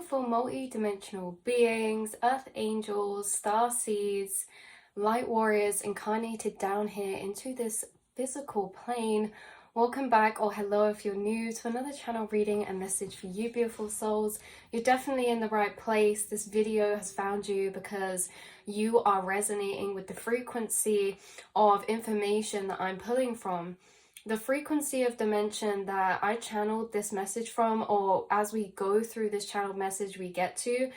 beautiful multi-dimensional beings, earth angels, star seeds, light warriors incarnated down here into this physical plane. Welcome back, or hello if you're new, to another channel reading and message for you beautiful souls. You're definitely in the right place. This video has found you because you are resonating with the frequency of information that I'm pulling from. The frequency of dimension that I channeled this message from, or as we go through this channeled message we get to,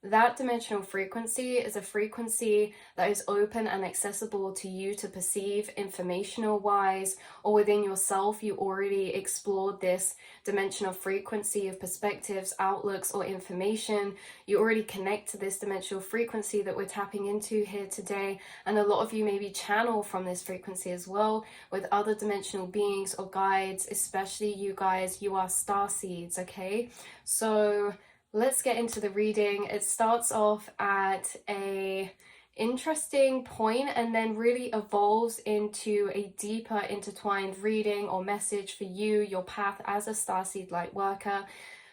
that dimensional frequency is a frequency that is open and accessible to you to perceive informational wise, or within yourself you already explored this dimensional frequency of perspectives, outlooks, or information. You already connect to this dimensional frequency that we're tapping into here today, and a lot of you maybe channel from this frequency as well with other dimensional beings or guides. Especially you guys, you are star seeds. Okay, so let's get into the reading. It starts off at a interesting point and then really evolves into a deeper intertwined reading or message for you, your path as a starseed light worker.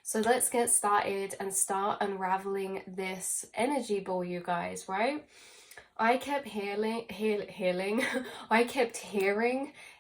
So let's get started and start unraveling this energy ball, you guys, right? I kept hearing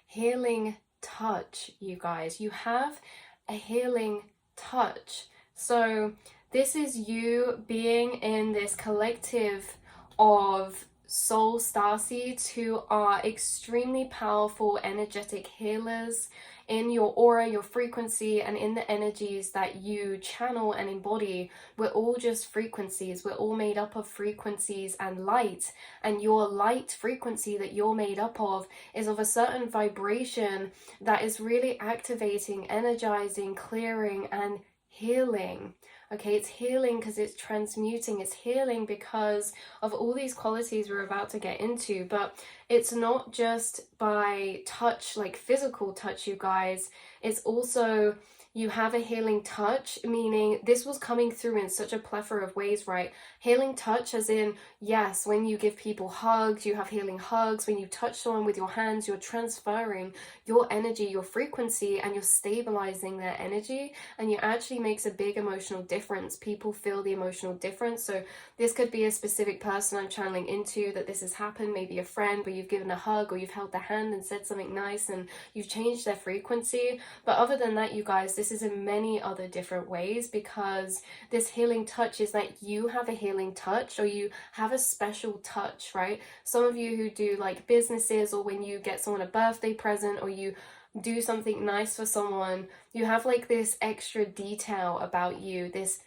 healing touch, you guys. You have a healing touch. So this is you being in this collective of soul starseeds who are extremely powerful, energetic healers in your aura, your frequency, and in the energies that you channel and embody. We're all just frequencies. We're all made up of frequencies and light. And your light frequency that you're made up of is of a certain vibration that is really activating, energizing, clearing, and healing. Okay, it's healing because it's transmuting. It's healing because of all these qualities we're about to get into. But it's not just by touch, like physical touch, you guys. It's also, you have a healing touch, meaning this was coming through in such a plethora of ways, right? Healing touch as in, yes, when you give people hugs, you have healing hugs. When you touch someone with your hands, you're transferring your energy, your frequency, and you're stabilizing their energy. And it actually makes a big emotional difference. People feel the emotional difference. So this could be a specific person I'm channeling into that this has happened, maybe a friend where you've given a hug or you've held their hand and said something nice and you've changed their frequency. But other than that, you guys, this is in many other different ways, because this healing touch is that you have a healing touch, or you have a special touch, right? Some of you who do like businesses, or when you get someone a birthday present, or you do something nice for someone, you have like this extra detail about you, this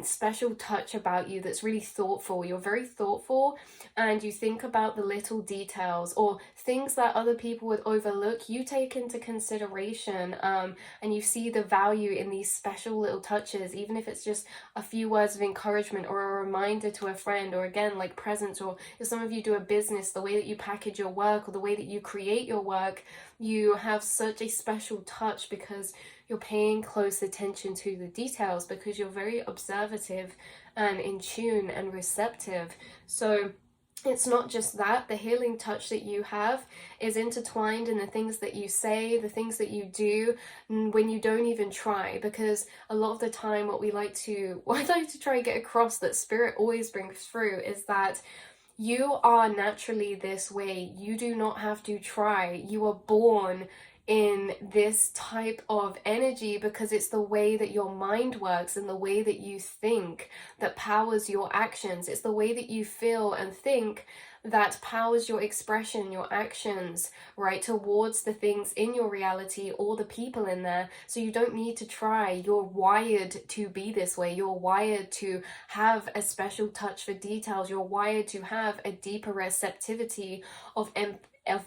special touch about you that's really thoughtful. You're very thoughtful, and you think about the little details or things that other people would overlook. You take into consideration, and you see the value in these special little touches, even if it's just a few words of encouragement or a reminder to a friend, or again like presents, or if some of you do a business, the way that you package your work or the way that you create your work, you have such a special touch because you're paying close attention to the details, because you're very observative and in tune and receptive. So it's not just that. The healing touch that you have is intertwined in the things that you say, the things that you do when you don't even try. Because a lot of the time what I'd like to try and get across, that spirit always brings through, is that you are naturally this way. You do not have to try. You are born in this type of energy because it's the way that your mind works and the way that you think that powers your actions. It's the way that you feel and think that powers your expression, your actions, right, towards the things in your reality or the people in there. So you don't need to try. You're wired to be this way. You're wired to have a special touch for details. You're wired to have a deeper receptivity of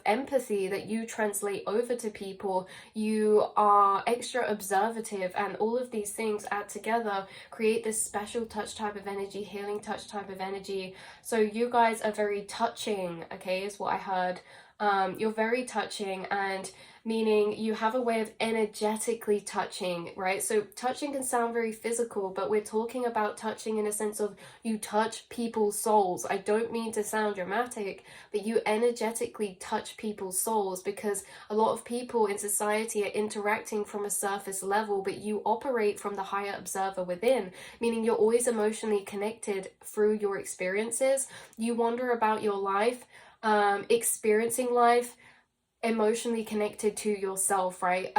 empathy that you translate over to people. You are extra observative, and all of these things add together create this special touch type of energy, healing touch type of energy. So you guys are very touching, okay, is what I heard. You're very touching, and meaning you have a way of energetically touching, right? So touching can sound very physical, but we're talking about touching in a sense of you touch people's souls. I don't mean to sound dramatic, but you energetically touch people's souls, because a lot of people in society are interacting from a surface level, but you operate from the higher observer within, meaning you're always emotionally connected through your experiences. You wander about your life, experiencing life emotionally connected to yourself, right?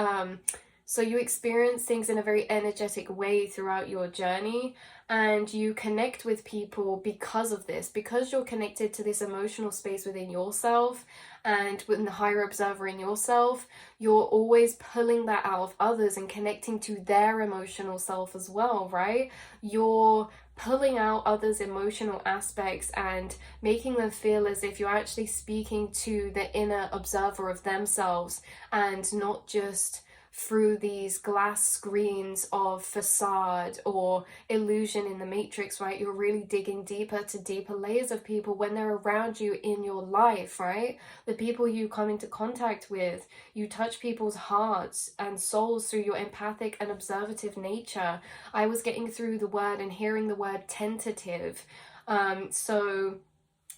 So you experience things in a very energetic way throughout your journey, and you connect with people because of this, because you're connected to this emotional space within yourself and within the higher observer in yourself. You're always pulling that out of others and connecting to their emotional self as well, right? You're pulling out others' emotional aspects and making them feel as if you're actually speaking to the inner observer of themselves, and not just through these glass screens of facade or illusion in the matrix, right? You're really digging deeper to deeper layers of people when they're around you in your life, right? The people you come into contact with, you touch people's hearts and souls through your empathic and observative nature. I was getting through the word and hearing the word tentative. So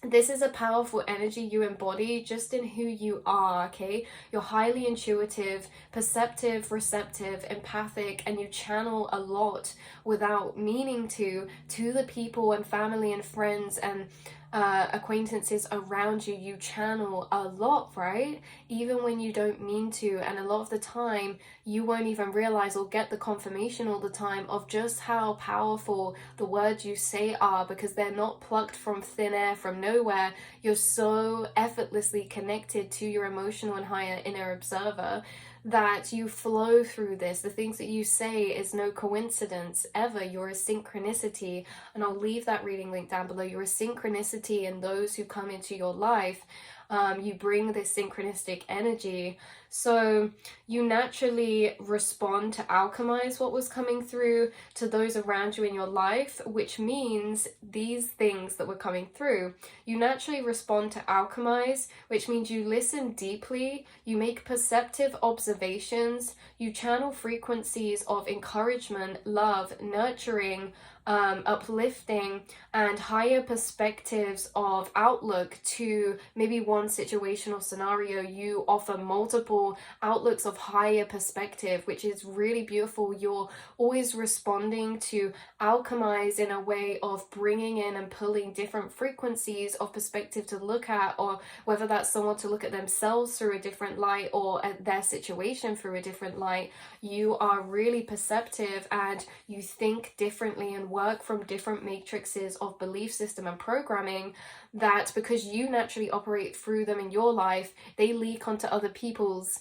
this is a powerful energy you embody just in who you are, okay? You're highly intuitive, perceptive, receptive, empathic, and you channel a lot without meaning to the people and family and friends and acquaintances around you. You channel a lot, right? Even when you don't mean to, and a lot of the time you won't even realize or get the confirmation all the time of just how powerful the words you say are, because they're not plucked from thin air, from nowhere. You're so effortlessly connected to your emotional and higher inner observer that you flow through this. The things that you say is no coincidence ever. You're a synchronicity, and I'll leave that reading link down below. You're a synchronicity in those who come into your life. You bring this synchronistic energy, so you naturally respond to alchemize what was coming through to those around you in your life, which means these things that were coming through, you naturally respond to alchemize, which means you listen deeply, you make perceptive observations, you channel frequencies of encouragement, love, nurturing, uplifting, and higher perspectives of outlook to maybe one situation or scenario. You offer multiple outlooks of higher perspective, which is really beautiful. You're always responding to alchemize in a way of bringing in and pulling different frequencies of perspective to look at, or whether that's someone to look at themselves through a different light or at their situation through a different light. You are really perceptive, and you think differently and work from different matrices of belief system and programming, that because you naturally operate through them in your life, they leak onto other people's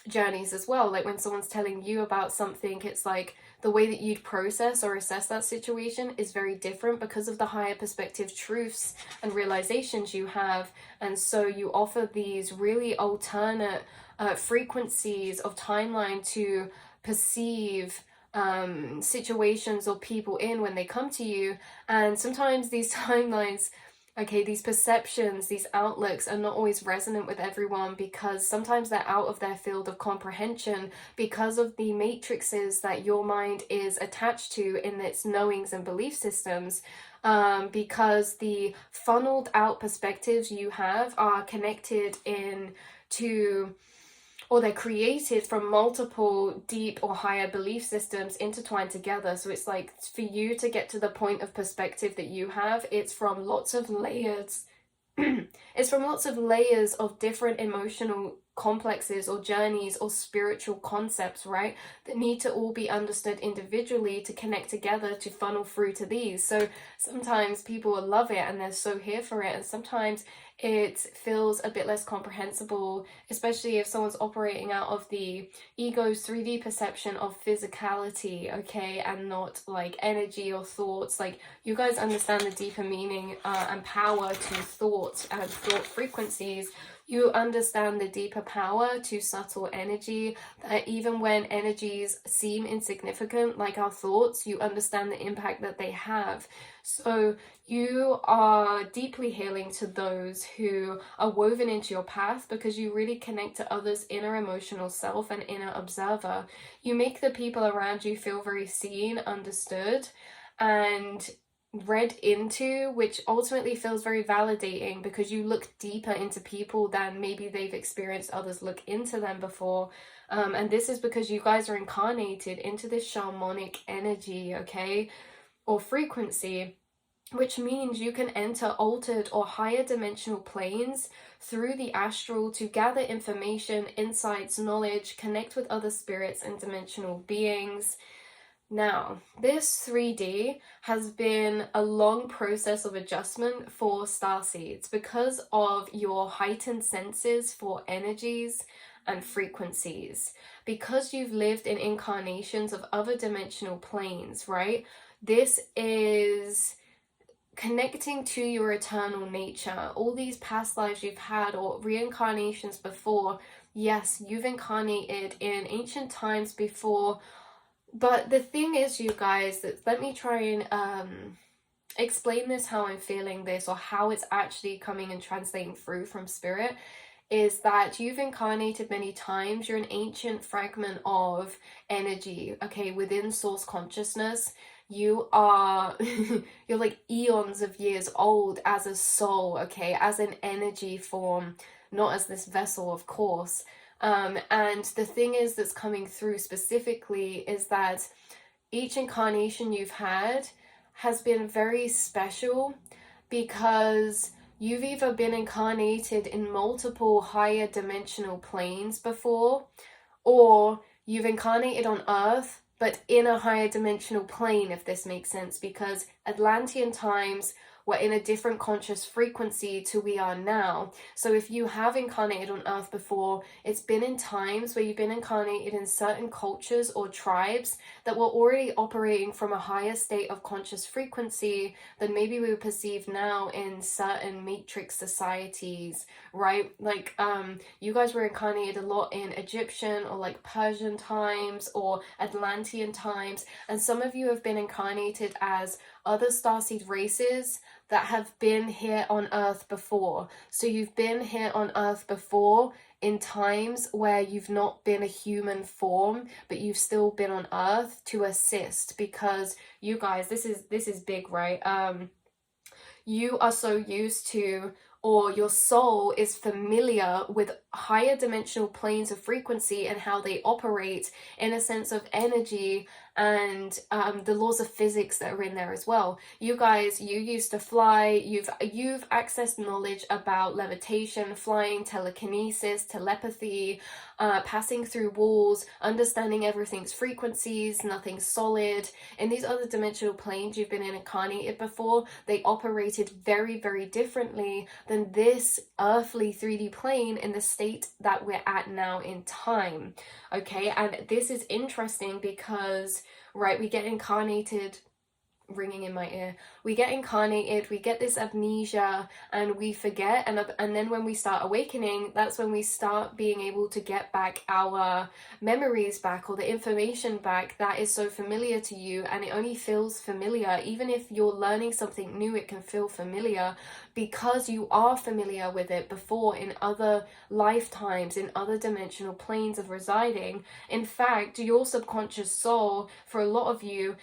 journeys as well. Like when someone's telling you about something, it's like the way that you'd process or assess that situation is very different because of the higher perspective truths and realizations you have. And so you offer these really alternate frequencies of timeline to perceive situations or people in when they come to you. And sometimes these timelines, okay, these perceptions, these outlooks are not always resonant with everyone, because sometimes they're out of their field of comprehension because of the matrices that your mind is attached to in its knowings and belief systems. Because the funneled out perspectives you have are connected in to, or they're created from multiple deep or higher belief systems intertwined together. So it's like, for you to get to the point of perspective that you have, it's from lots of layers. It's from lots of layers of different emotional complexes or journeys or spiritual concepts, right, that need to all be understood individually to connect together to funnel through to these. So sometimes people will love it and they're so here for it, and sometimes it feels a bit less comprehensible, especially if someone's operating out of the ego's 3D perception of physicality, okay, and not like energy or thoughts. Like, you guys understand the deeper meaning and power to thoughts and thought frequencies. You understand the deeper power to subtle energy, that even when energies seem insignificant, like our thoughts, you understand the impact that they have. So you are deeply healing to those who are woven into your path because you really connect to others' inner emotional self and inner observer. You make the people around you feel very seen, understood, and read into, which ultimately feels very validating because you look deeper into people than maybe they've experienced others look into them before. And this is because you guys are incarnated into this shamanic energy, okay, or frequency, which means you can enter altered or higher dimensional planes through the astral to gather information, insights, knowledge, connect with other spirits and dimensional beings. Now, this 3D has been a long process of adjustment for starseeds because of your heightened senses for energies and frequencies. Because you've lived in incarnations of other dimensional planes, right? This is connecting to your eternal nature. All these past lives you've had or reincarnations before, yes, you've incarnated in ancient times before. But the thing is, you guys, that let me try and explain this, how I'm feeling this, or how it's actually coming and translating through from spirit, is that you've incarnated many times. You're an ancient fragment of energy, okay, within source consciousness. You are, you're like eons of years old as a soul, okay, as an energy form, not as this vessel, of course. And the thing is that's coming through specifically is that each incarnation you've had has been very special because you've either been incarnated in multiple higher dimensional planes before, or you've incarnated on Earth, but in a higher dimensional plane, if this makes sense, because Atlantean times were in a different conscious frequency to we are now. So if you have incarnated on Earth before, it's been in times where you've been incarnated in certain cultures or tribes that were already operating from a higher state of conscious frequency than maybe we would perceive now in certain matrix societies, right? Like you guys were incarnated a lot in Egyptian or like Persian times or Atlantean times, and some of you have been incarnated as other starseed races that have been here on Earth before. So you've been here on Earth before in times where you've not been a human form, but you've still been on Earth to assist, because you guys, this is big, right? You are so used to, or your soul is familiar with higher dimensional planes of frequency and how they operate in a sense of energy and the laws of physics that are in there as well. You guys, you used to fly, you've accessed knowledge about levitation, flying, telekinesis, telepathy, passing through walls, understanding everything's frequencies, nothing's solid. In these other dimensional planes you've been incarnated before, they operated very, very differently than this earthly 3D plane in the state that we're at now in time. Okay, and this is interesting because, right, we get incarnated, ringing in my ear, we get incarnated, we get this amnesia, and we forget, and then when we start awakening, that's when we start being able to get back our memories back, or the information back that is so familiar to you, and it only feels familiar. Even if you're learning something new, it can feel familiar because you are familiar with it before in other lifetimes, in other dimensional planes of residing. In fact, your subconscious soul, for a lot of you,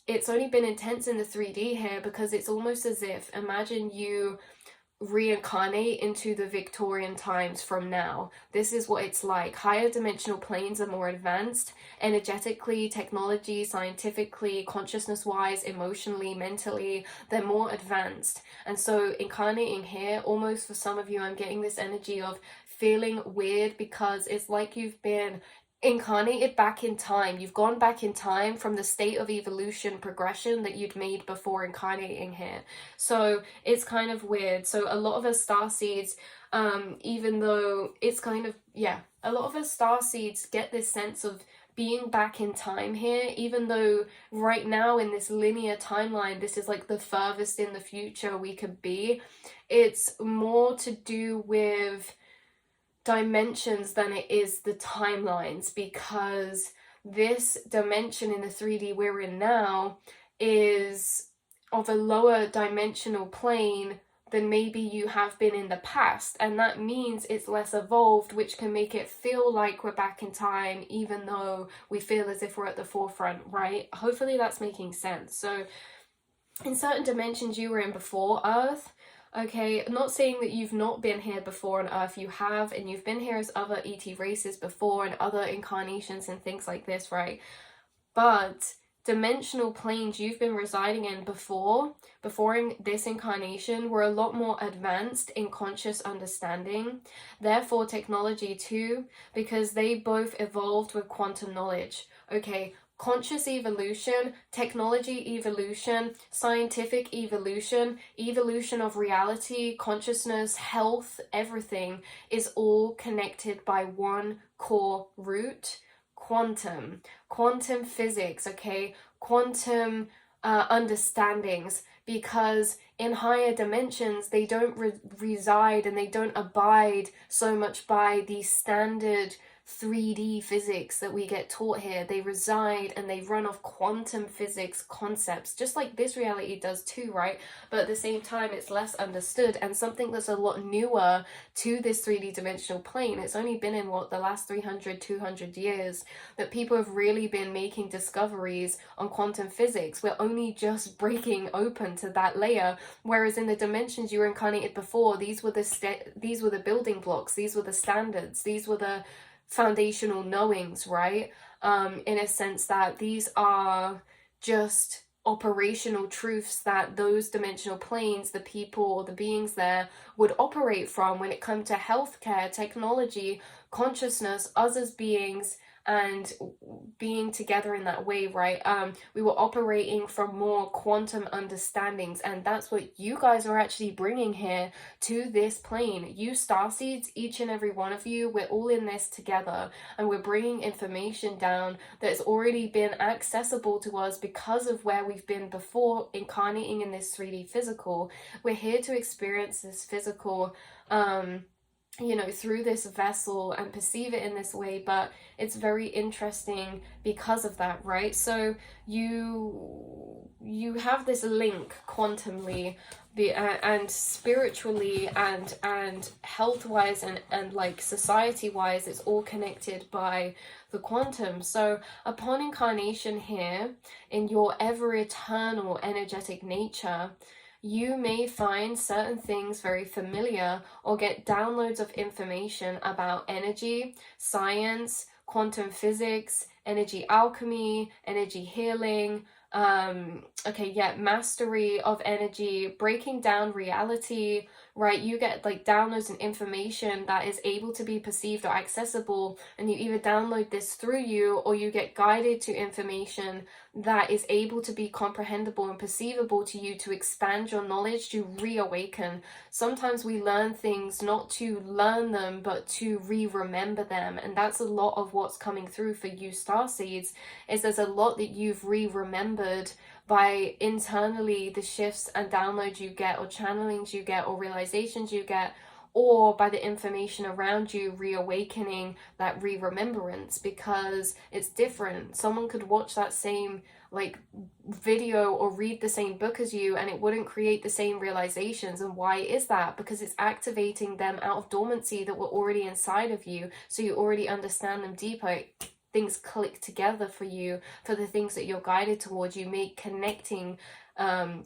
it's only been intense in the 3D here because it's almost as if, imagine you reincarnate into the Victorian times from now. This is what it's like. Higher dimensional planes are more advanced energetically, technology, scientifically, consciousness-wise, emotionally, mentally. They're more advanced. And so incarnating here, almost for some of you, I'm getting this energy of feeling weird because it's like you've been incarnated back in time. You've gone back in time from the state of evolution progression that you'd made before incarnating here. So it's kind of weird. So a lot of us starseeds, even though it's kind of, yeah, a lot of us starseeds get this sense of being back in time here, even though right now in this linear timeline, this is like the furthest in the future we could be. It's more to do with dimensions than it is the timelines, because this dimension in the 3D we're in now is of a lower dimensional plane than maybe you have been in the past, and that means it's less evolved, which can make it feel like we're back in time even though we feel as if we're at the forefront, right? Hopefully that's making sense. So in certain dimensions you were in before Earth, okay, I'm not saying that you've not been here before on Earth, you have, and you've been here as other ET races before and other incarnations and things like this, right? But dimensional planes you've been residing in before in this incarnation were a lot more advanced in conscious understanding, therefore technology too, because they both evolved with quantum knowledge. Okay, conscious evolution, technology evolution, scientific evolution, evolution of reality, consciousness, health, everything is all connected by one core root: quantum physics, okay, quantum understandings, because in higher dimensions they don't reside and they don't abide so much by the standard 3D physics that we get taught here. They reside and they run off quantum physics concepts, just like this reality does too, right? But at the same time, it's less understood, and something that's a lot newer to this 3D dimensional plane. It's only been in the last 300, 200 years that people have really been making discoveries on quantum physics. We're only just breaking open to that layer, whereas in the dimensions you were incarnated before, these were the building blocks, these were the standards, these were the foundational knowings, right? In a sense that these are just operational truths that those dimensional planes, the people or the beings there, would operate from when it comes to healthcare, technology, consciousness, us as beings, and being together in that way, right? We were operating from more quantum understandings, and that's what you guys are actually bringing here to this plane. You starseeds, each and every one of you, we're all in this together, and we're bringing information down that's already been accessible to us because of where we've been before incarnating in this 3D physical. We're here to experience this physical through this vessel and perceive it in this way, but it's very interesting because of that, right? So you have this link quantumly and spiritually and health-wise and like society-wise, it's all connected by the quantum. So upon incarnation here in your ever-eternal energetic nature, you may find certain things very familiar or get downloads of information about energy, science, quantum physics, energy alchemy, energy healing, mastery of energy, breaking down reality, right? You get like downloads and information that is able to be perceived or accessible, and you either download this through you or you get guided to information that is able to be comprehensible and perceivable to you to expand your knowledge, to reawaken. Sometimes we learn things not to learn them, but to re-remember them. And that's a lot of what's coming through for you starseeds, is there's a lot that you've re-remembered by internally the shifts and downloads you get, or channelings you get, or realizations you get, or by the information around you reawakening that re-remembrance, because it's different. Someone could watch that same like video or read the same book as you and it wouldn't create the same realizations. And why is that? Because it's activating them out of dormancy that were already inside of you, so you already understand them deeper. Things click together for you, for the things that you're guided towards. You make connecting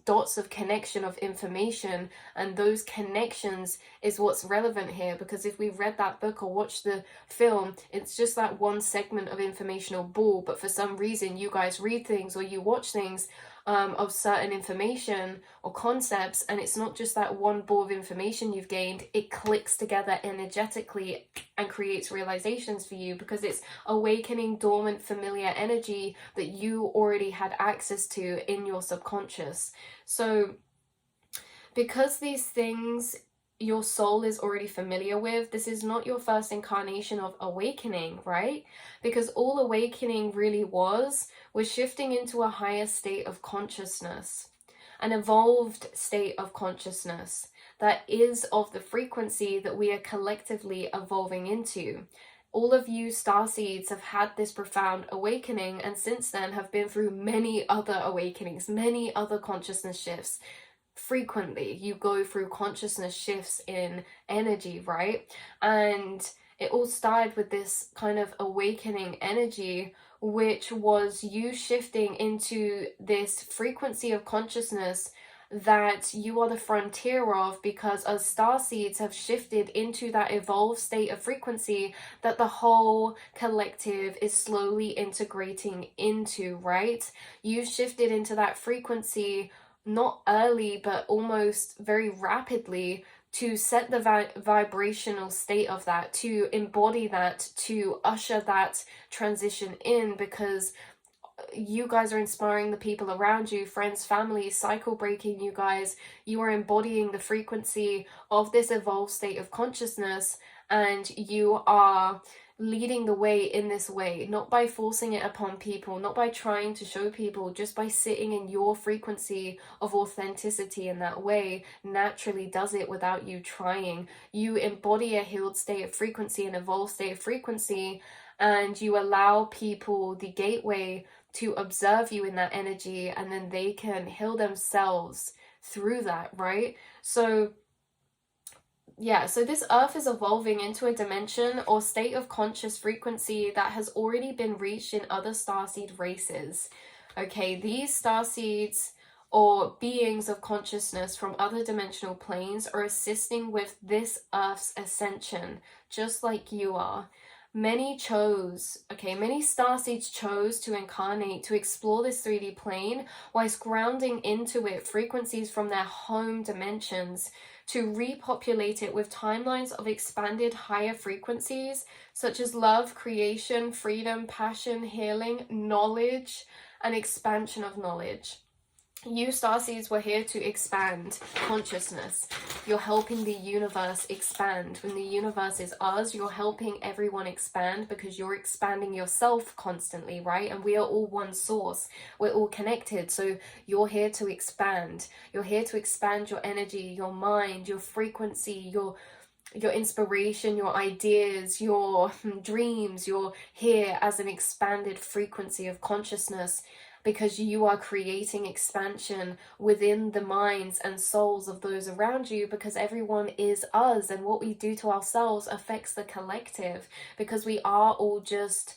dots of connection of information, and those connections is what's relevant here. Because if we read that book or watched the film, it's just that one segment of informational ball, but for some reason you guys read things or you watch things of certain information or concepts, and it's not just that one ball of information you've gained, it clicks together energetically and creates realizations for you, because it's awakening dormant familiar energy that you already had access to in your subconscious. So because these things your soul is already familiar with, this is not your first incarnation of awakening, right? Because all awakening really was shifting into a higher state of consciousness, an evolved state of consciousness that is of the frequency that we are collectively evolving into. All of you starseeds have had this profound awakening, and since then have been through many other awakenings, many other consciousness shifts. Frequently, you go through consciousness shifts in energy, right? And it all started with this kind of awakening energy, which was you shifting into this frequency of consciousness that you are the frontier of, because as star seeds have shifted into that evolved state of frequency that the whole collective is slowly integrating into, right? You shifted into that frequency not early but almost very rapidly, to set the vibrational state of that, to embody that, to usher that transition in, because you guys are inspiring the people around you, friends, family, cycle breaking. You guys, you are embodying the frequency of this evolved state of consciousness, and you are leading the way in this way, not by forcing it upon people, not by trying to show people, just by sitting in your frequency of authenticity in that way, naturally does it without you trying. You embody a healed state of frequency, an evolved state of frequency, and you allow people the gateway to observe you in that energy, and then they can heal themselves through that, right? So yeah, so this earth is evolving into a dimension or state of conscious frequency that has already been reached in other starseed races. Okay, these starseeds or beings of consciousness from other dimensional planes are assisting with this earth's ascension, just like you are. Many starseeds chose to incarnate to explore this 3D plane, whilst grounding into it frequencies from their home dimensions, to repopulate it with timelines of expanded higher frequencies, such as love, creation, freedom, passion, healing, knowledge, and expansion of knowledge. You starseeds were here to expand consciousness. You're helping the universe expand. When the universe is us, you're helping everyone expand, because you're expanding yourself constantly, right? And we are all one source. We're all connected. So you're here to expand. You're here to expand your energy, your mind, your frequency, your inspiration, your ideas, your dreams. You're here as an expanded frequency of consciousness, because you are creating expansion within the minds and souls of those around you, because everyone is us, and what we do to ourselves affects the collective, because we are all just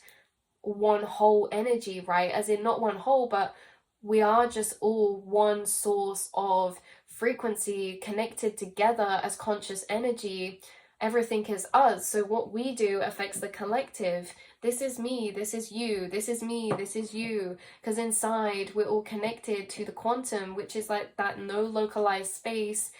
one whole energy, right? As in, not one whole, but we are just all one source of frequency connected together as conscious energy. Everything is us. So what we do affects the collective. This is me, this is you, this is me, this is you. Because inside, we're all connected to the quantum, which is like that no localized space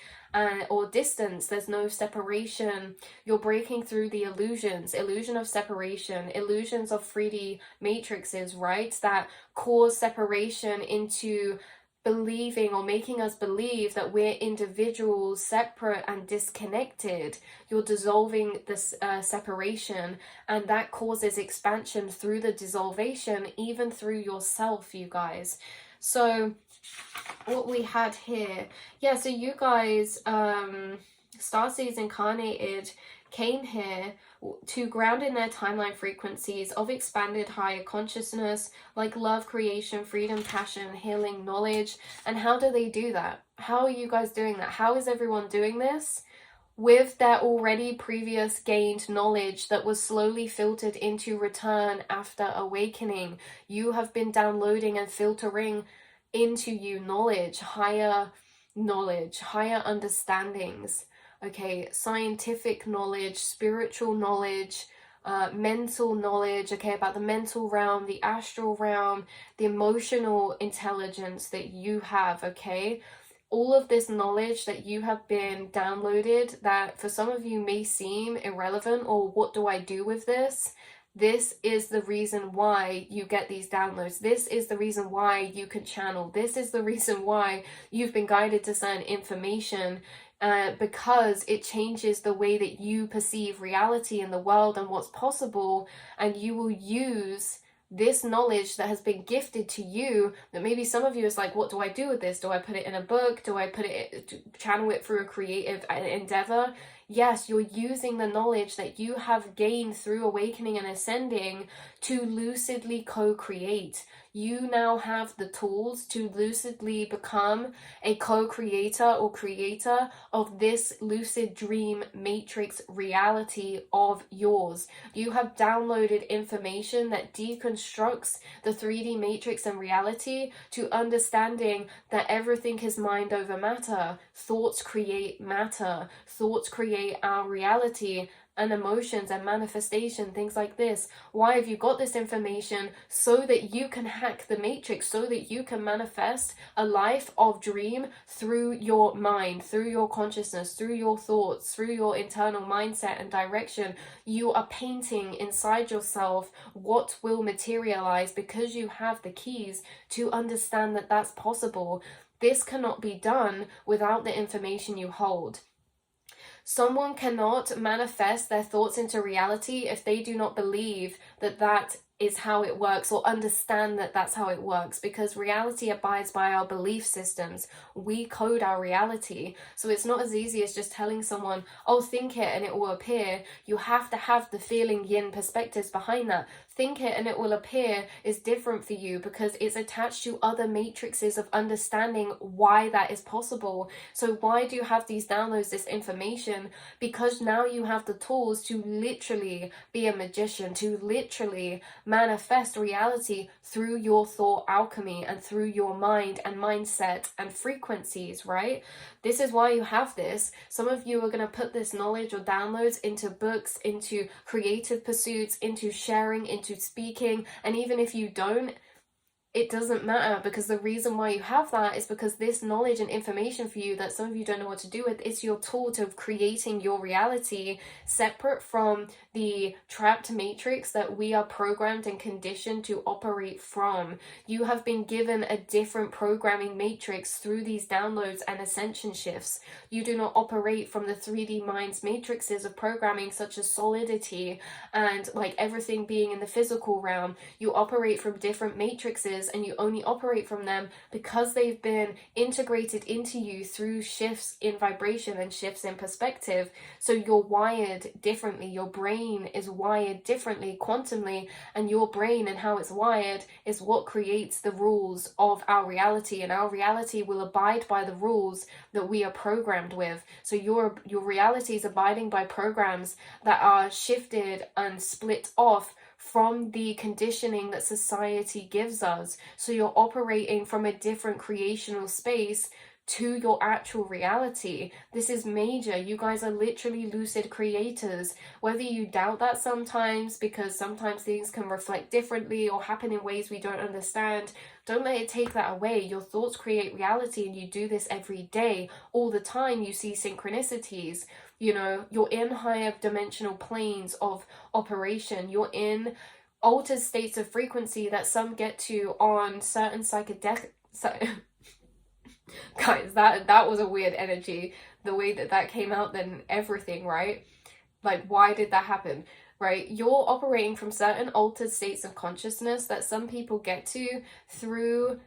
or distance. There's no separation. You're breaking through the illusion of separation, illusions of 3D matrices, right? That cause separation into believing or making us believe that we're individuals, separate and disconnected. You're dissolving this separation, and that causes expansion through the dissolvation, even through yourself, you guys. So what we had here, yeah, so you guys, starseeds incarnated, came here to ground in their timeline frequencies of expanded higher consciousness, like love, creation, freedom, passion, healing, knowledge. And how do they do that? How are you guys doing that? How is everyone doing this? With their already previous gained knowledge that was slowly filtered into return after awakening. You have been downloading and filtering into you knowledge, higher understandings. Okay, scientific knowledge, spiritual knowledge, mental knowledge, okay, about the mental realm, the astral realm, the emotional intelligence that you have, okay? All of this knowledge that you have been downloaded, that for some of you may seem irrelevant, or what do I do with this? This is the reason why you get these downloads. This is the reason why you can channel. This is the reason why you've been guided to certain information. Because it changes the way that you perceive reality in the world and what's possible, and you will use this knowledge that has been gifted to you, that maybe some of you is like, what do I do with this? Do I put it in a book? Do I channel it through a creative endeavor? Yes, you're using the knowledge that you have gained through awakening and ascending to lucidly co-create. You now have the tools to lucidly become a co-creator or creator of this lucid dream matrix reality of yours. You have downloaded information that deconstructs the 3D matrix and reality to understanding that everything is mind over matter. Thoughts create matter. Thoughts create our reality and emotions and manifestation, things like this. Why have you got this information? So that you can hack the matrix, so that you can manifest a life of dream through your mind, through your consciousness, through your thoughts, through your internal mindset and direction. You are painting inside yourself what will materialize because you have the keys to understand that that's possible. This cannot be done without the information you hold. Someone cannot manifest their thoughts into reality if they do not believe that that is how it works, or understand that that's how it works, because reality abides by our belief systems. We code our reality. So it's not as easy as just telling someone, oh, think it and it will appear. You have to have the feeling yin perspectives behind that. Think it and it will appear is different for you because it's attached to other matrices of understanding why that is possible. So why do you have these downloads, this information? Because now you have the tools to literally be a magician, to literally manifest reality through your thought alchemy and through your mind and mindset and frequencies, right? This is why you have this. Some of you are going to put this knowledge or downloads into books, into creative pursuits, into sharing, into speaking, and even if you don't, it doesn't matter, because the reason why you have that is because this knowledge and information for you that some of you don't know what to do with, it's your tool to creating your reality separate from the trapped matrix that we are programmed and conditioned to operate from. You have been given a different programming matrix through these downloads and ascension shifts. You do not operate from the 3D mind's matrices of programming such as solidity and like everything being in the physical realm. You operate from different matrices, and you only operate from them because they've been integrated into you through shifts in vibration and shifts in perspective. So you're wired differently. Your brain is wired differently quantumly, and your brain and how it's wired is what creates the rules of our reality, and our reality will abide by the rules that we are programmed with. So your reality is abiding by programs that are shifted and split off from the conditioning that society gives us. So you're operating from a different creational space to your actual reality. This is major. You guys are literally lucid creators. Whether you doubt that sometimes, because sometimes things can reflect differently or happen in ways we don't understand, don't let it take that away. Your thoughts create reality, and you do this every day. All the time you see synchronicities. You know, you're in higher dimensional planes of operation. You're in altered states of frequency that some get to on certain psychedelic... Guys, that was a weird energy. The way that came out, then everything, right? Like, why did that happen? Right? You're operating from certain altered states of consciousness that some people get to through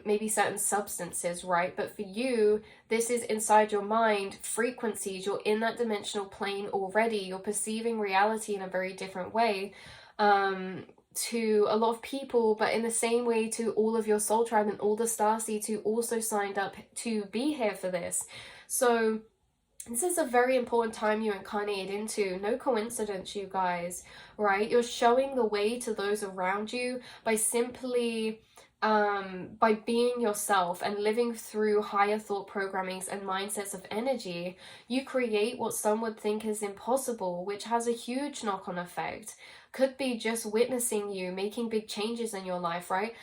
maybe certain substances, right? But for you, this is inside your mind, frequencies. You're in that dimensional plane already. You're perceiving reality in a very different way to a lot of people, but in the same way to all of your soul tribe and all the Starseeds who also signed up to be here for this. So this is a very important time you incarnated into. No coincidence, you guys, right? You're showing the way to those around you by simply by being yourself and living through higher thought programmings and mindsets of energy. You create what some would think is impossible, which has a huge knock-on effect. Could be just witnessing you making big changes in your life, right?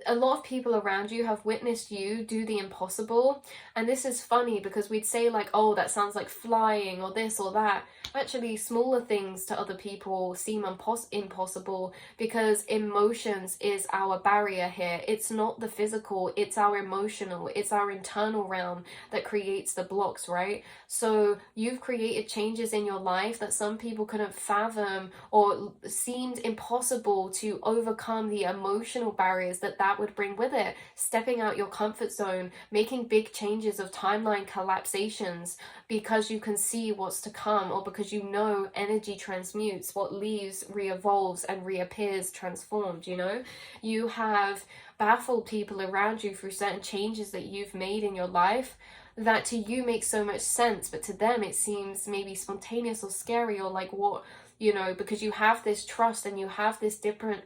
a lot of people around you have witnessed you do the impossible. And this is funny because we'd say like, oh, that sounds like flying or this or that. Actually, smaller things to other people seem impossible because emotions is our barrier here. It's not the physical, it's our emotional, it's our internal realm that creates the blocks, right? So you've created changes in your life that some people couldn't fathom or seemed impossible to overcome the emotional barriers that would bring with it. Stepping out your comfort zone, making big changes of timeline collapsations because you can see what's to come, or because you know energy transmutes, what leaves re-evolves and reappears transformed, you know? You have baffled people around you through certain changes that you've made in your life that to you makes so much sense, but to them it seems maybe spontaneous or scary, or like, what, you know, because you have this trust and you have this different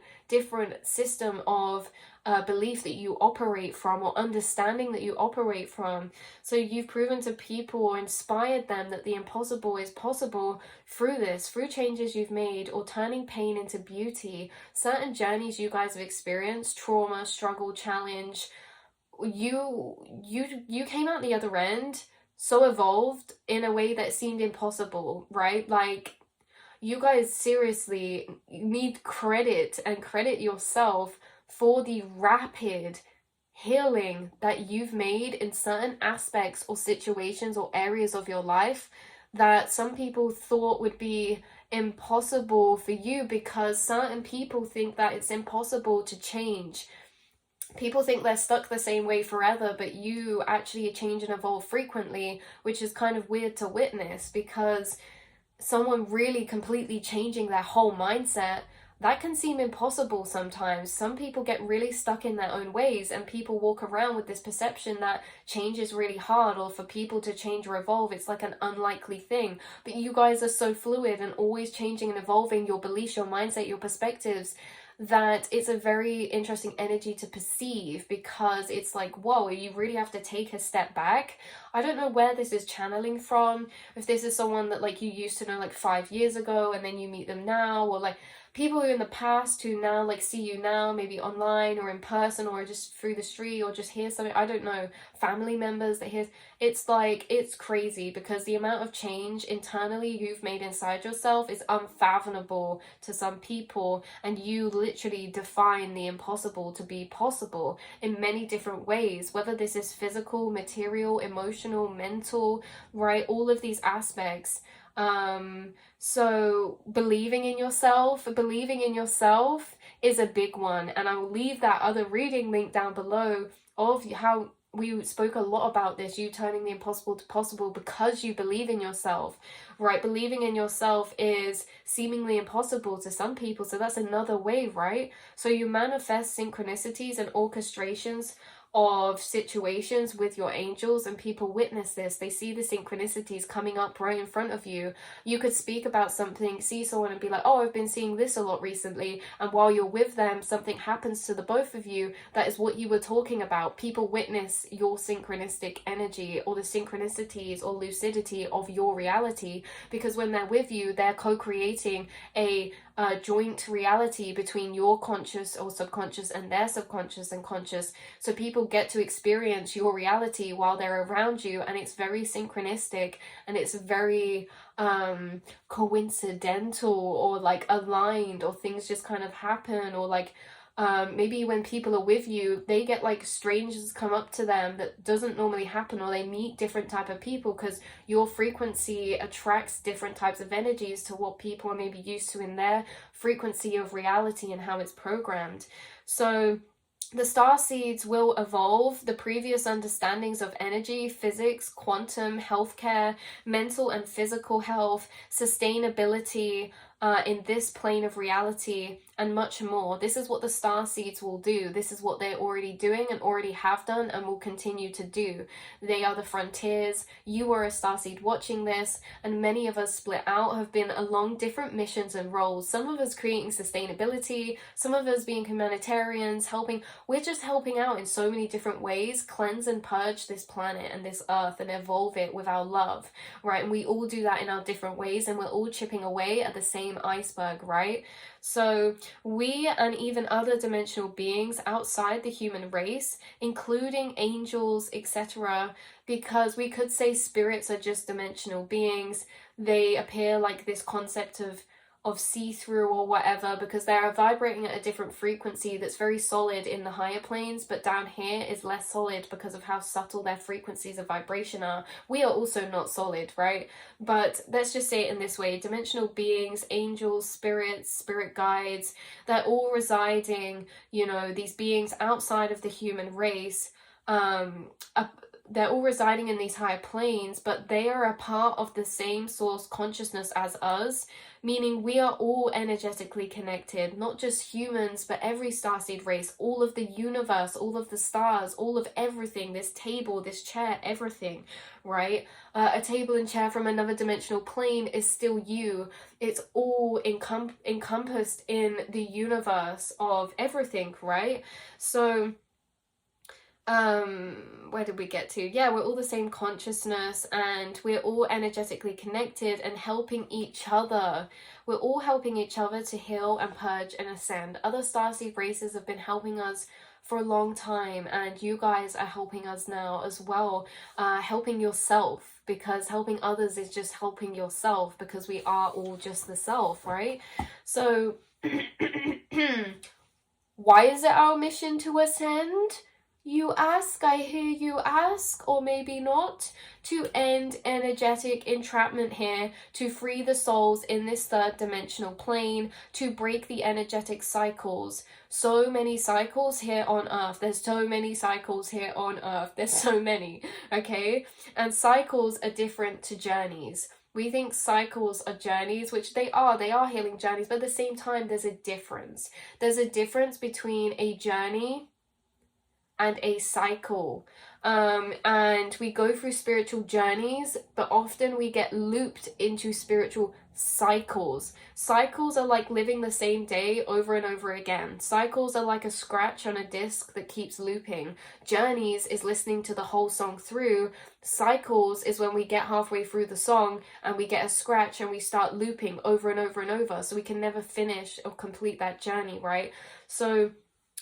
system of belief that you operate from, or understanding that you operate from. So you've proven to people or inspired them that the impossible is possible through this, through changes you've made, or turning pain into beauty. Certain journeys you guys have experienced, trauma, struggle, challenge, you came out the other end so evolved in a way that seemed impossible, right? Like, you guys seriously need credit, and credit yourself for the rapid healing that you've made in certain aspects or situations or areas of your life that some people thought would be impossible for you, because certain people think that it's impossible to change. People think they're stuck the same way forever, but you actually change and evolve frequently, which is kind of weird to witness, because someone really completely changing their whole mindset, that can seem impossible sometimes. Some people get really stuck in their own ways, and people walk around with this perception that change is really hard, or for people to change or evolve, it's like an unlikely thing. But you guys are so fluid and always changing and evolving your beliefs, your mindset, your perspectives, that it's a very interesting energy to perceive, because it's like, whoa, you really have to take a step back. I don't know where this is channeling from, if this is someone that like you used to know like 5 years ago and then you meet them now, or like people who in the past who now like see you now, maybe online or in person or just through the street or just hear something, I don't know, family members that hear. It's like, it's crazy, because the amount of change internally you've made inside yourself is unfathomable to some people, and you literally define the impossible to be possible in many different ways, whether this is physical, material, emotional, mental, right? All of these aspects. So believing in yourself is a big one, and I will leave that other reading link down below of how we spoke a lot about this, you turning the impossible to possible because you believe in yourself, right? Believing in yourself is seemingly impossible to some people, so that's another way, right? So you manifest synchronicities and orchestrations of situations with your angels, and people witness this. They see the synchronicities coming up right in front of you. You could speak about something, see someone and be like, oh, I've been seeing this a lot recently, and while you're with them, something happens to the both of you that is what you were talking about. People witness your synchronistic energy, or the synchronicities or lucidity of your reality, because when they're with you, they're co-creating a joint reality between your conscious or subconscious and their subconscious and conscious. So people get to experience your reality while they're around you, and it's very synchronistic, and it's very coincidental, or like aligned, or things just kind of happen, or like maybe when people are with you, they get like strangers come up to them that doesn't normally happen, or they meet different type of people, because your frequency attracts different types of energies to what people are maybe used to in their frequency of reality and how it's programmed. So the star seeds will evolve the previous understandings of energy, physics, quantum, healthcare, mental and physical health, sustainability in this plane of reality, and much more. This is what the star seeds will do. This is what they're already doing and already have done and will continue to do. They are the frontiers. You are a star seed watching this, and many of us split out, have been along different missions and roles. Some of us creating sustainability, some of us being humanitarians, helping. We're just helping out in so many different ways, cleanse and purge this planet and this earth and evolve it with our love, right? And we all do that in our different ways, and we're all chipping away at the same iceberg, right? So we and even other dimensional beings outside the human race, including angels, etc., because we could say spirits are just dimensional beings. They appear like this concept of see-through or whatever, because they are vibrating at a different frequency that's very solid in the higher planes, but down here is less solid because of how subtle their frequencies of vibration are. We are also not solid, right? But let's just say it in this way: dimensional beings, angels, spirits, spirit guides, they're all residing, these beings outside of the human race, they're all residing in these higher planes, but they are a part of the same source consciousness as us, meaning we are all energetically connected, not just humans, but every starseed race, all of the universe, all of the stars, all of everything, this table, this chair, everything, right? A table and chair from another dimensional plane is still you. It's all encompassed in the universe of everything, right? So where did we get to? Yeah, we're all the same consciousness, and we're all energetically connected and helping each other. We're all helping each other to heal and purge and ascend. Other starseed races have been helping us for a long time, and you guys are helping us now as well. Helping yourself, because helping others is just helping yourself, because we are all just the self, right? So why is it our mission to ascend? You ask, I hear you ask, or maybe not. To end energetic entrapment here, to free the souls in this third dimensional plane, to break the energetic cycles. So many cycles here on Earth. There's so many cycles here on Earth. There's so many, okay? And cycles are different to journeys. We think cycles are journeys, which they are healing journeys, but at the same time, there's a difference. There's a difference between a journey and a cycle, and we go through spiritual journeys, but often we get looped into spiritual cycles. Cycles are like living the same day over and over again. Cycles are like a scratch on a disc that keeps looping. Journeys is listening to the whole song through. Cycles is when we get halfway through the song and we get a scratch and we start looping over and over and over, so we can never finish or complete that journey, right? So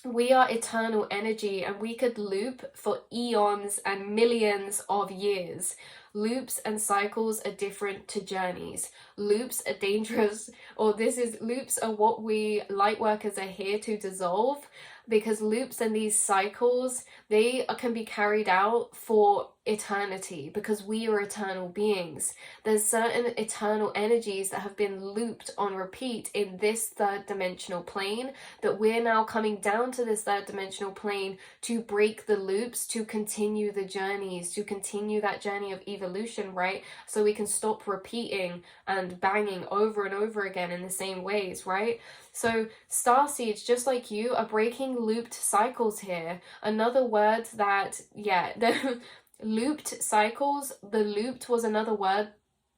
we are eternal energy, and we could loop for eons and millions of years. Loops and cycles are different to journeys. Loops are dangerous, loops are what we light workers are here to dissolve, because loops and these cycles, they can be carried out for eternity, because we are eternal beings. There's certain eternal energies that have been looped on repeat in this third dimensional plane, that we're now coming down to this third dimensional plane to break the loops, to continue the journeys, to continue that journey of evolution, right? So we can stop repeating and banging over and over again in the same ways, right? So starseeds, just like you, are breaking looped cycles here. Another word that, the looped cycles, the looped was another word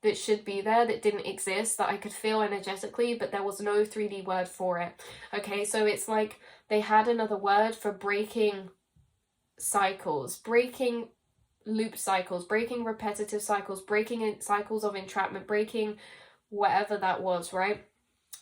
that should be there, that didn't exist, that I could feel energetically, but there was no 3D word for it. Okay, so it's like they had another word for breaking cycles, breaking loop cycles, breaking repetitive cycles, breaking cycles of entrapment, breaking whatever that was, right?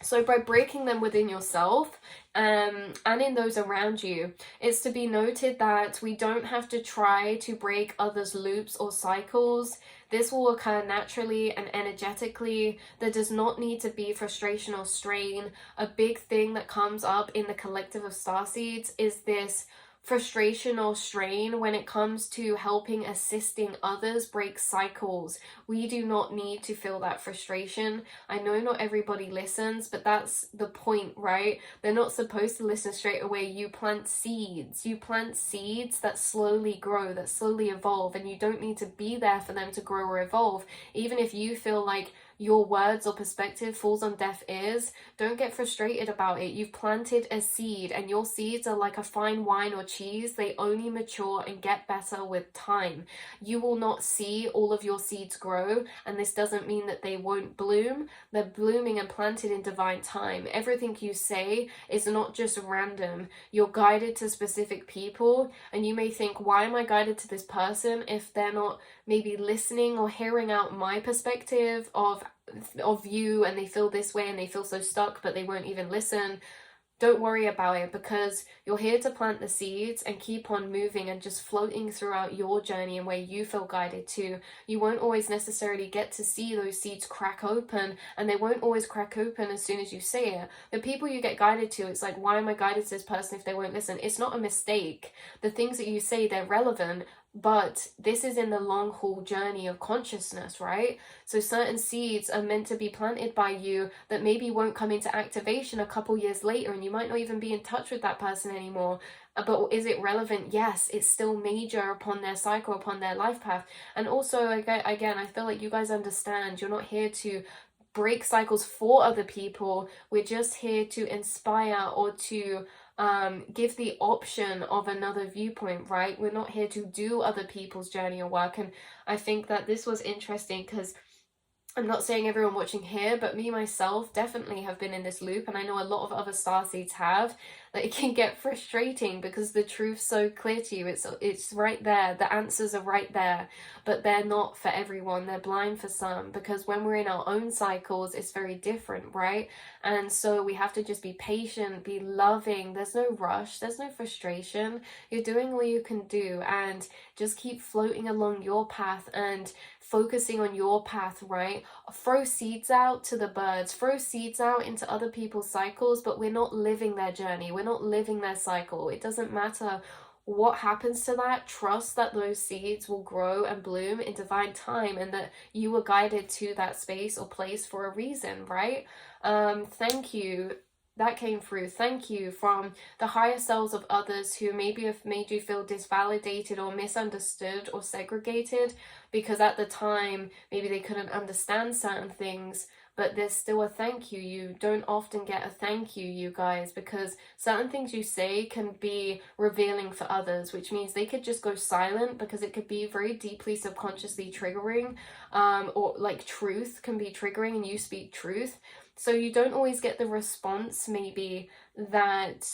So by breaking them within yourself and in those around you, it's to be noted that we don't have to try to break others' loops or cycles. This will occur naturally and energetically. There does not need to be frustration or strain. A big thing that comes up in the collective of starseeds is this frustration or strain when it comes to helping, assisting others break cycles. We do not need to feel that frustration. I know not everybody listens, but that's the point, right? They're not supposed to listen straight away. You plant seeds. You plant seeds that slowly grow, that slowly evolve, and you don't need to be there for them to grow or evolve. Even if you feel like your words or perspective falls on deaf ears, don't get frustrated about it. You've planted a seed, and your seeds are like a fine wine or cheese. They only mature and get better with time. You will not see all of your seeds grow, and this doesn't mean that they won't bloom. They're blooming and planted in divine time. Everything you say is not just random. You're guided to specific people, and you may think, why am I guided to this person if they're not maybe listening or hearing out my perspective of of you, and they feel this way and they feel so stuck, but they won't even listen, don't worry about it, because you're here to plant the seeds and keep on moving and just floating throughout your journey and where you feel guided to. You won't always necessarily get to see those seeds crack open, and they won't always crack open as soon as you say it. The people you get guided to, it's like, why am I guided to this person if they won't listen? It's not a mistake. The things that you say, they're relevant, but this is in the long haul journey of consciousness, right? So certain seeds are meant to be planted by you that maybe won't come into activation a couple years later, and you might not even be in touch with that person anymore. But is it relevant? Yes, it's still major upon their cycle, upon their life path. And also, again, I feel like you guys understand, you're not here to break cycles for other people. We're just here to inspire, or to give the option of another viewpoint, right? We're not here to do other people's journey or work. And I think that this was interesting, because I'm not saying everyone watching here, but me myself definitely have been in this loop, and I know a lot of other starseeds have, that it can get frustrating because the truth's so clear to you. It's right there, the answers are right there, but they're not for everyone. They're blind for some, because when we're in our own cycles, it's very different, right? And so we have to just be patient, be loving. There's no rush, there's no frustration. You're doing all you can do, and just keep floating along your path and focusing on your path, right? Throw seeds out to the birds, throw seeds out into other people's cycles, but we're not living their journey, we're not living their cycle. It doesn't matter what happens to that. Trust that those seeds will grow and bloom in divine time, and that you were guided to that space or place for a reason, right? Thank you. That came through. Thank you from the higher selves of others who maybe have made you feel disvalidated or misunderstood or segregated, because at the time maybe they couldn't understand certain things, but there's still a thank you. You don't often get a thank you, you guys, because certain things you say can be revealing for others, which means they could just go silent because it could be very deeply subconsciously triggering, or like truth can be triggering and you speak truth. So you don't always get the response maybe that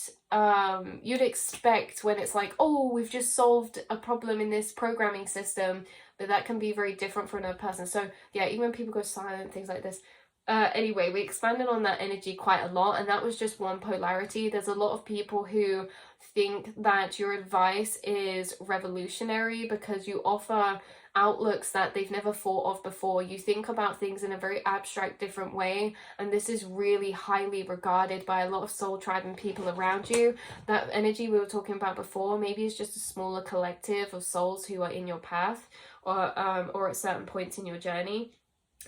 you'd expect when it's like, oh, we've just solved a problem in this programming system, but that can be very different for another person. So yeah, even when people go silent, things like this. Anyway, we expanded on that energy quite a lot, and that was just one polarity. There's a lot of people who think that your advice is revolutionary because you offer outlooks that they've never thought of before. You think about things in a very abstract, different way, and this is really highly regarded by a lot of soul tribe and people around you. That energy we were talking about before, maybe it's just a smaller collective of souls who are in your path, or at certain points in your journey.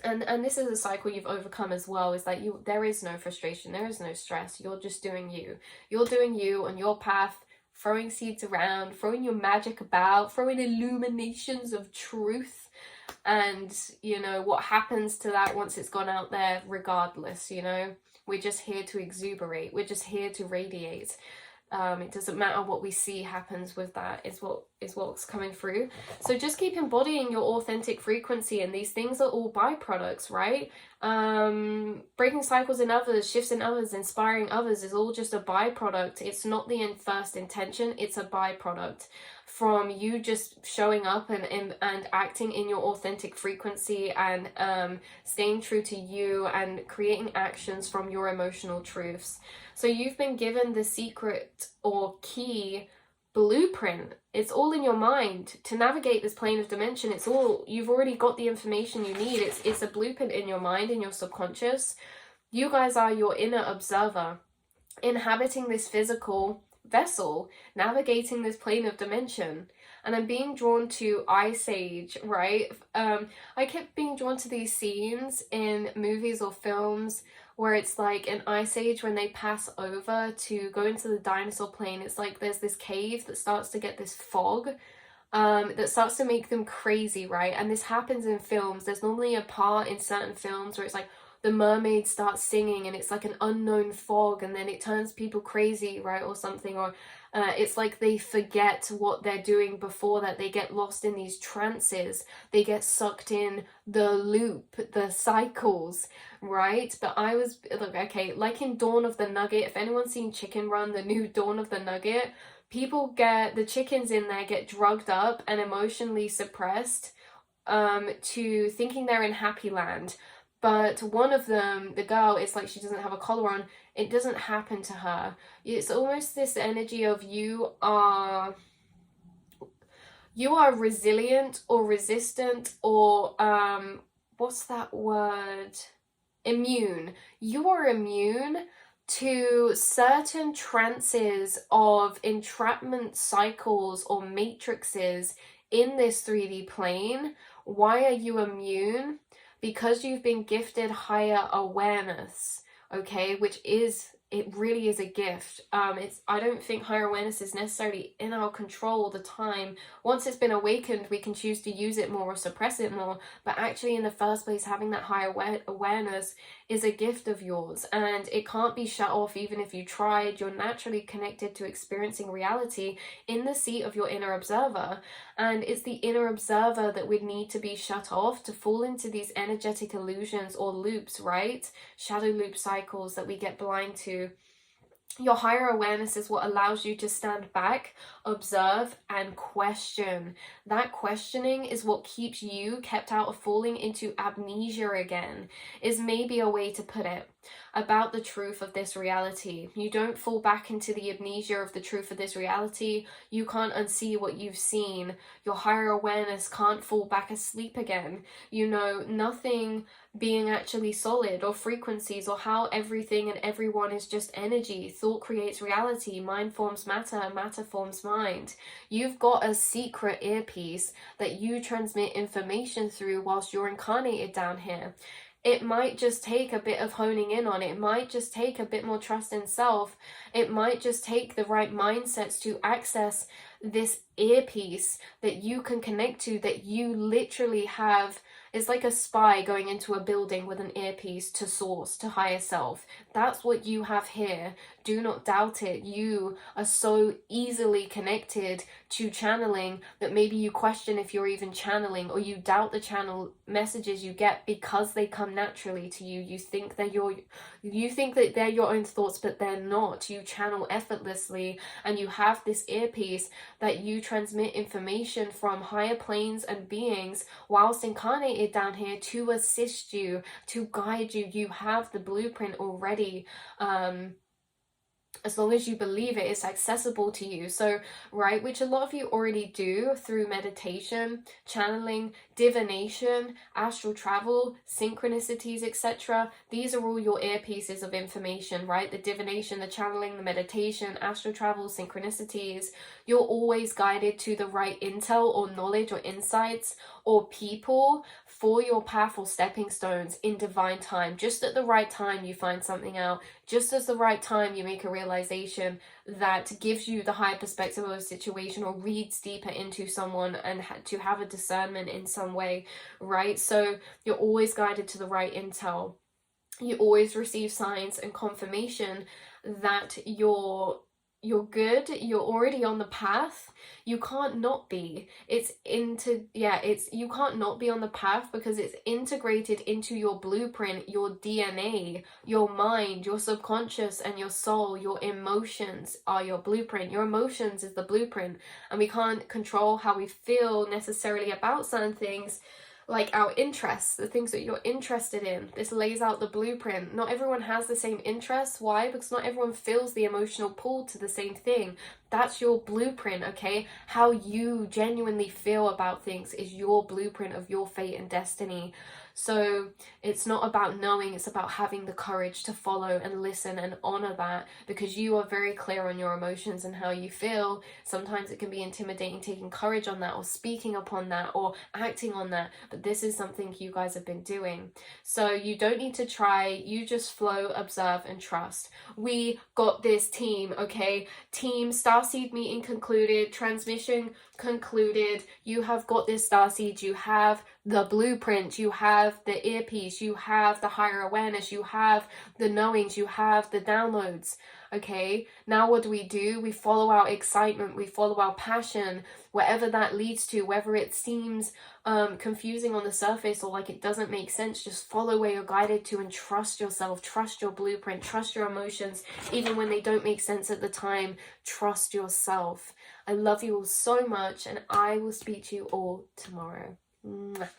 And this is a cycle you've overcome as well, is that there is no frustration, there is no stress. You're just doing you. You're doing you on your path, throwing seeds around, throwing your magic about, throwing illuminations of truth. And, you know, what happens to that once it's gone out there, regardless, you know, we're just here to exuberate. We're just here to radiate. It doesn't matter what we see happens with that, is what's coming through. So just keep embodying your authentic frequency, and these things are all byproducts, right? Breaking cycles in others, shifts in others, inspiring others is all just a byproduct. It's not the first intention, it's a byproduct from you just showing up and acting in your authentic frequency, and staying true to you and creating actions from your emotional truths. So you've been given the secret or key blueprint. It's all in your mind to navigate this plane of dimension. It's all, you've already got the information you need. It's a blueprint in your mind, in your subconscious. You guys are your inner observer, inhabiting this physical vessel, navigating this plane of dimension. And I'm being drawn to Ice Age, right? I kept being drawn to these scenes in movies or films where it's like an Ice Age when they pass over to go into the dinosaur plane. It's like there's this cave that starts to get this fog that starts to make them crazy, right? And this happens in films. There's normally a part in certain films where it's like the mermaid starts singing and it's like an unknown fog, and then it turns people crazy, right, or something, or it's like they forget what they're doing before that. They get lost in these trances, they get sucked in the loop, the cycles, right? But I was, look, okay, like in Dawn of the Nugget, if anyone's seen Chicken Run, the new Dawn of the Nugget, the chickens in there get drugged up and emotionally suppressed to thinking they're in Happy Land. But one of them, the girl, it's like she doesn't have a collar on. It doesn't happen to her. It's almost this energy of you are resilient or resistant or what's that word? Immune. You are immune to certain trances of entrapment cycles or matrices in this 3D plane. Why are you immune? Because you've been gifted higher awareness, okay, which is, it really is a gift. I don't think higher awareness is necessarily in our control all the time. Once it's been awakened, we can choose to use it more or suppress it more, but actually in the first place, having that higher awareness is a gift of yours, and it can't be shut off even if you tried. You're naturally connected to experiencing reality in the seat of your inner observer, and it's the inner observer that would need to be shut off to fall into these energetic illusions or loops, right? Shadow loop cycles that we get blind to. Your higher awareness is what allows you to stand back, observe, and question. That questioning is what keeps you kept out of falling into amnesia again, is maybe a way to put it, about the truth of this reality. You don't fall back into the amnesia of the truth of this reality. You can't unsee what you've seen. Your higher awareness can't fall back asleep again. You know, nothing being actually solid, or frequencies, or how everything and everyone is just energy. Thought creates reality, mind forms matter, matter forms mind. You've got a secret earpiece that you transmit information through whilst you're incarnated down here. It might just take a bit of honing in on it. It might just take a bit more trust in self. It might just take the right mindsets to access this earpiece that you can connect to, that you literally have. It's like a spy going into a building with an earpiece to source, to higher self. That's what you have here. Do not doubt it. You are so easily connected to channeling that maybe you question if you're even channeling, or you doubt the channel messages you get because they come naturally to you. You think that they're your own thoughts, but they're not. You channel effortlessly, and you have this earpiece that you transmit information from higher planes and beings whilst incarnated down here to assist you, to guide you. You have the blueprint already. As long as you believe it, it's accessible to you. So, right, which a lot of you already do through meditation, channeling, divination, astral travel, synchronicities, etc. These are all your earpieces of information, right? The divination, the channeling, the meditation, astral travel, synchronicities. You're always guided to the right intel or knowledge or insights or people for your powerful stepping stones in divine time. Just at the right time, you find something out. Just as the right time, you make a realization that gives you the higher perspective of a situation, or reads deeper into someone and to have a discernment in some way, right? So you're always guided to the right intel. You always receive signs and confirmation that you're good, you're already on the path. You can't not be. You can't not be on the path because it's integrated into your blueprint, your DNA, your mind, your subconscious, and your soul. Your emotions are your blueprint. Your emotions is the blueprint, and we can't control how we feel necessarily about certain things, like our interests, the things that you're interested in. This lays out the blueprint. Not everyone has the same interests. Why? Because not everyone feels the emotional pull to the same thing. That's your blueprint, okay? How you genuinely feel about things is your blueprint of your fate and destiny. So it's not about knowing, it's about having the courage to follow and listen and honor that, because you are very clear on your emotions and how you feel. Sometimes it can be intimidating taking courage on that, or speaking upon that, or acting on that, but this is something you guys have been doing. So you don't need to try, you just flow, observe, and trust. We got this, team, okay? Team Starseed meeting concluded, transmission concluded. You have got this, Starseed. You have the blueprint, you have the earpiece, you have the higher awareness, you have the knowings, you have the downloads. Okay, now what do? We follow our excitement, we follow our passion, wherever that leads to, whether it seems confusing on the surface or like it doesn't make sense. Just follow where you're guided to and trust yourself, trust your blueprint, trust your emotions, even when they don't make sense at the time. Trust yourself. I love you all so much, and I will speak to you all tomorrow. Mwah.